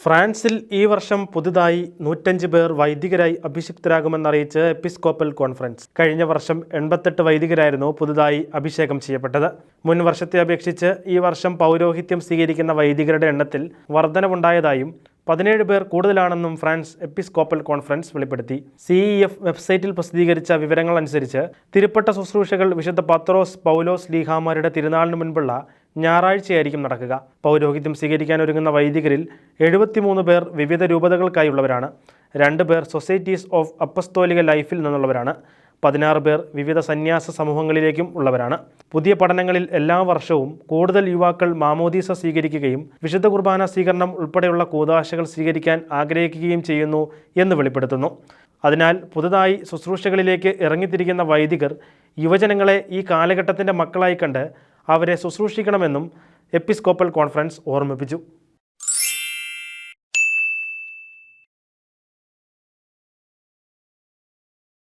ഫ്രാൻസിൽ ഈ വർഷം പുതുതായി 105 പേർ വൈദികരായി അഭിഷിക്തരാകുമെന്നറിയിച്ച് എപ്പിസ്കോപ്പൽ കോൺഫറൻസ്. കഴിഞ്ഞ വർഷം 88 വൈദികരായിരുന്നു പുതുതായി അഭിഷേകം ചെയ്യപ്പെട്ടത്. മുൻ വർഷത്തെ അപേക്ഷിച്ച് ഈ വർഷം പൗരോഹിത്യം സ്വീകരിക്കുന്ന വൈദികരുടെ എണ്ണത്തിൽ വർധനവുണ്ടായതായും 17 പേർ കൂടുതലാണെന്നും ഫ്രാൻസ് എപ്പിസ്കോപ്പൽ കോൺഫറൻസ് വെളിപ്പെടുത്തി. CEF വെബ്സൈറ്റിൽ പ്രസിദ്ധീകരിച്ച വിവരങ്ങൾ അനുസരിച്ച് തിരുപ്പട്ട ശുശ്രൂഷകൾ വിശുദ്ധ പത്രോസ്, പൗലോസ് ലീഹാമാരുടെ തിരുനാളിന് മുൻപുള്ള ഞായറാഴ്ചയായിരിക്കും നടക്കുക. പൗരോഹിത്യം സ്വീകരിക്കാൻ ഒരുങ്ങുന്ന വൈദികരിൽ 73 പേർ വിവിധ രൂപതകൾക്കായുള്ളവരാണ്. 2 പേർ സൊസൈറ്റീസ് ഓഫ് അപ്പസ്തോലിക ലൈഫിൽ നിന്നുള്ളവരാണ്. 16 പേർ വിവിധ സന്യാസ സമൂഹങ്ങളിലേക്കും ഉള്ളവരാണ്. പുതിയ പഠനങ്ങളിൽ എല്ലാ വർഷവും കൂടുതൽ യുവാക്കൾ മാമോദീസ സ്വീകരിക്കുകയും വിശുദ്ധ കുർബാന സ്വീകരണം ഉൾപ്പെടെയുള്ള കൂദാശകൾ സ്വീകരിക്കാൻ ആഗ്രഹിക്കുകയും ചെയ്യുന്നു എന്ന് വെളിപ്പെടുത്തുന്നു. അതിനാൽ പുതുതായി ശുശ്രൂഷകളിലേക്ക് ഇറങ്ങിത്തിരിക്കുന്ന വൈദികർ യുവജനങ്ങളെ ഈ കാലഘട്ടത്തിൻ്റെ മക്കളായി കണ്ട് അവരെ ശുശ്രൂഷിക്കണമെന്നും എപ്പിസ്കോപ്പൽ കോൺഫറൻസ് ഓർമ്മിപ്പിച്ചു.